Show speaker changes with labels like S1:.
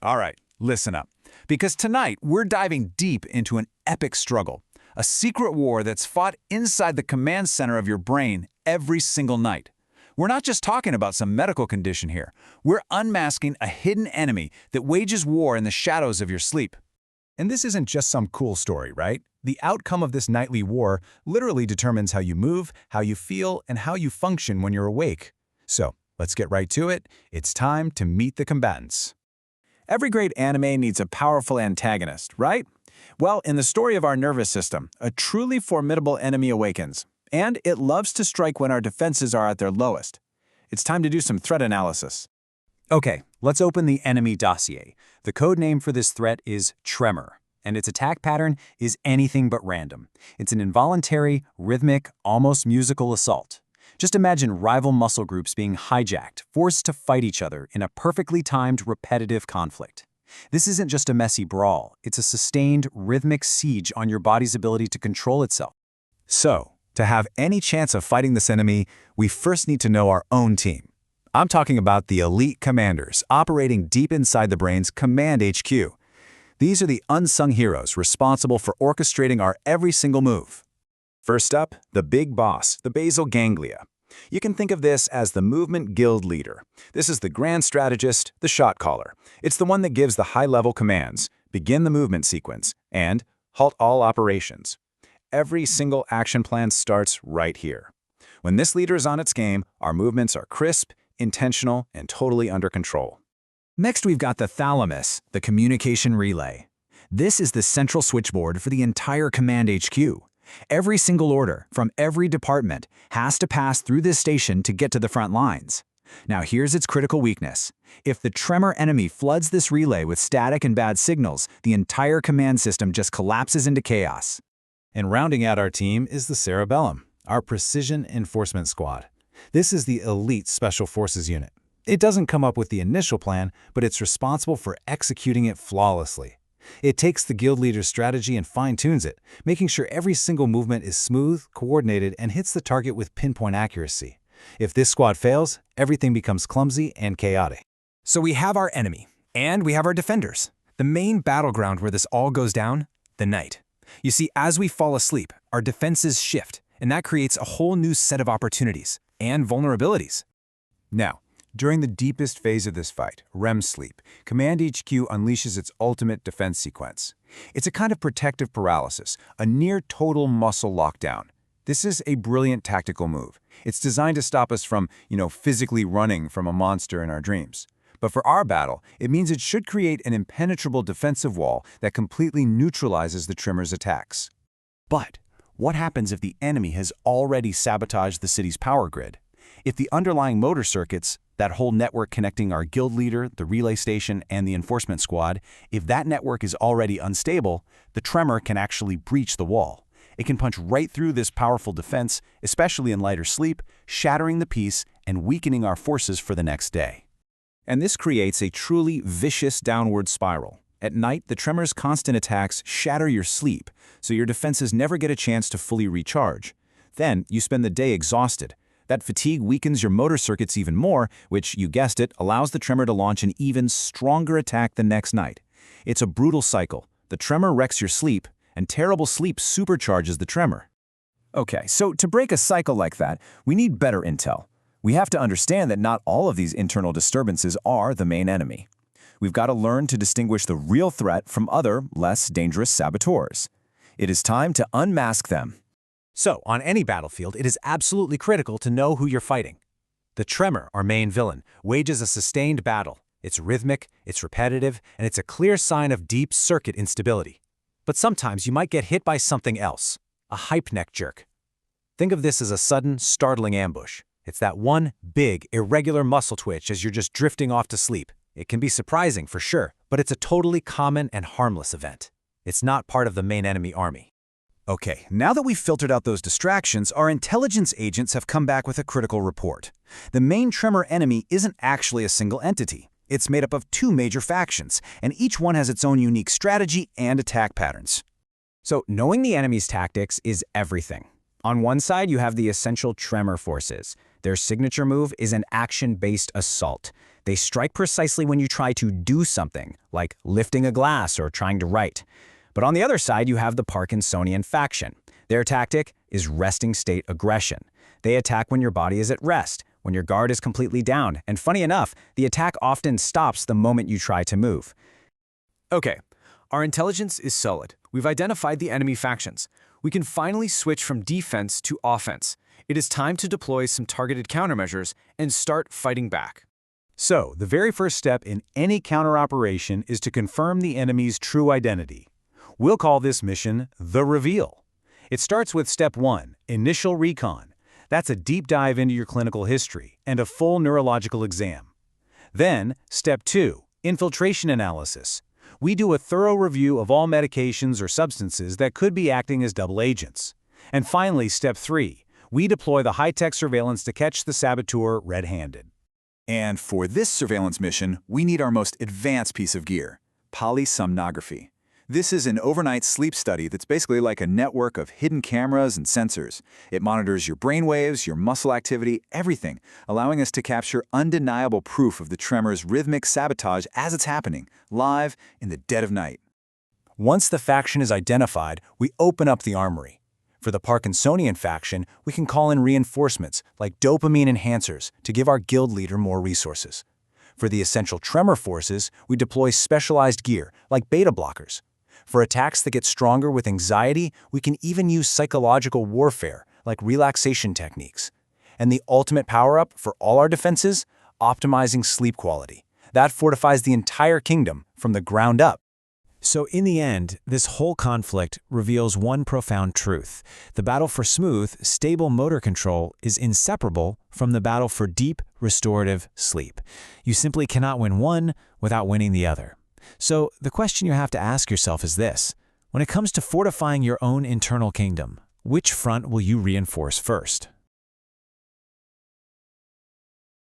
S1: All right, listen up. Because tonight, we're diving deep into an epic struggle, a secret war that's fought inside the command center of your brain every single night. We're not just talking about some medical condition here. We're unmasking a hidden enemy that wages war in the shadows of your sleep.
S2: And this isn't just some cool story, right? The outcome of this nightly war literally determines how you move, how you feel, and how you function when you're awake. So, let's get right to it. It's time to meet the combatants.
S3: Every great anime needs a powerful antagonist, right? Well, in the story of our nervous system, a truly formidable enemy awakens, and it loves to strike when our defenses are at their lowest. It's time to do some threat analysis.
S4: Okay, let's open the enemy dossier. The code name for this threat is Tremor, and its attack pattern is anything but random. It's an involuntary, rhythmic, almost musical assault. Just imagine rival muscle groups being hijacked, forced to fight each other in a perfectly timed, repetitive conflict. This isn't just a messy brawl, it's a sustained, rhythmic siege on your body's ability to control itself.
S2: So, to have any chance of fighting this enemy, we first need to know our own team. I'm talking about the elite commanders operating deep inside the brain's command HQ. These are the unsung heroes responsible for orchestrating our every single move. First up, the big boss, the basal ganglia. You can think of this as the movement guild leader. This is the grand strategist, the shot caller. It's the one that gives the high-level commands, begin the movement sequence, and halt all operations. Every single action plan starts right here. When this leader is on its game, our movements are crisp, intentional, and totally under control.
S3: Next, we've got the thalamus, the communication relay. This is the central switchboard for the entire command HQ. Every single order, from every department, has to pass through this station to get to the front lines. Now here's its critical weakness. If the Tremor enemy floods this relay with static and bad signals, the entire command system just collapses into chaos.
S2: And rounding out our team is the cerebellum, our precision enforcement squad. This is the elite special forces unit. It doesn't come up with the initial plan, but it's responsible for executing it flawlessly. It takes the guild leader's strategy and fine-tunes it, making sure every single movement is smooth, coordinated, and hits the target with pinpoint accuracy. If this squad fails, everything becomes clumsy and chaotic.
S3: So we have our enemy, and we have our defenders. The main battleground where this all goes down, the night. You see, as we fall asleep, our defenses shift, and that creates a whole new set of opportunities and vulnerabilities.
S1: Now, during the deepest phase of this fight, REM sleep, Command HQ unleashes its ultimate defense sequence. It's a kind of protective paralysis, a near-total muscle lockdown. This is a brilliant tactical move. It's designed to stop us from, physically running from a monster in our dreams. But for our battle, it means it should create an impenetrable defensive wall that completely neutralizes the Tremor's attacks.
S3: But what happens if the enemy has already sabotaged the city's power grid? If the underlying motor circuits, that whole network connecting our guild leader, the relay station, and the enforcement squad, if that network is already unstable, the Tremor can actually breach the wall. It can punch right through this powerful defense, especially in lighter sleep, shattering the peace and weakening our forces for the next day.
S2: And this creates a truly vicious downward spiral. At night, the Tremor's constant attacks shatter your sleep, so your defenses never get a chance to fully recharge. Then, you spend the day exhausted. That fatigue weakens your motor circuits even more, which, you guessed it, allows the Tremor to launch an even stronger attack the next night. It's a brutal cycle. The Tremor wrecks your sleep, and terrible sleep supercharges the Tremor.
S3: Okay, so to break a cycle like that, we need better intel. We have to understand that not all of these internal disturbances are the main enemy. We've got to learn to distinguish the real threat from other, less dangerous saboteurs. It is time to unmask them.
S4: So, on any battlefield, it is absolutely critical to know who you're fighting. The Tremor, our main villain, wages a sustained battle. It's rhythmic, it's repetitive, and it's a clear sign of deep circuit instability. But sometimes you might get hit by something else, a hype neck jerk. Think of this as a sudden, startling ambush. It's that one big, irregular muscle twitch as you're just drifting off to sleep. It can be surprising for sure, but it's a totally common and harmless event. It's not part of the main enemy army.
S2: Okay, now that we've filtered out those distractions, our intelligence agents have come back with a critical report. The main Tremor enemy isn't actually a single entity. It's made up of two major factions, and each one has its own unique strategy and attack patterns.
S5: So knowing the enemy's tactics is everything. On one side, you have the essential Tremor forces. Their signature move is an action-based assault. They strike precisely when you try to do something, like lifting a glass or trying to write. But on the other side, you have the Parkinsonian faction. Their tactic is resting state aggression. They attack when your body is at rest, when your guard is completely down, and funny enough, the attack often stops the moment you try to move.
S6: Okay, our intelligence is solid. We've identified the enemy factions. We can finally switch from defense to offense. It is time to deploy some targeted countermeasures and start fighting back.
S2: So, the very first step in any counter-operation is to confirm the enemy's true identity. We'll call this mission the Reveal. It starts with Step 1, Initial Recon. That's a deep dive into your clinical history and a full neurological exam. Then, Step 2, Infiltration Analysis. We do a thorough review of all medications or substances that could be acting as double agents. And finally, Step 3, we deploy the high-tech surveillance to catch the saboteur red-handed.
S1: And for this surveillance mission, we need our most advanced piece of gear, polysomnography. This is an overnight sleep study that's basically like a network of hidden cameras and sensors. It monitors your brainwaves, your muscle activity, everything, allowing us to capture undeniable proof of the tremor's rhythmic sabotage as it's happening, live in the dead of night.
S2: Once the faction is identified, we open up the armory. For the Parkinsonian faction, we can call in reinforcements like dopamine enhancers to give our guild leader more resources. For the essential tremor forces, we deploy specialized gear like beta blockers. For attacks that get stronger with anxiety, we can even use psychological warfare like relaxation techniques. And the ultimate power-up for all our defenses? Optimizing sleep quality. That fortifies the entire kingdom from the ground up.
S4: So in the end, this whole conflict reveals one profound truth. The battle for smooth, stable motor control is inseparable from the battle for deep, restorative sleep. You simply cannot win one without winning the other. So the question you have to ask yourself is this: when it comes to fortifying your own internal kingdom, which front will you reinforce first?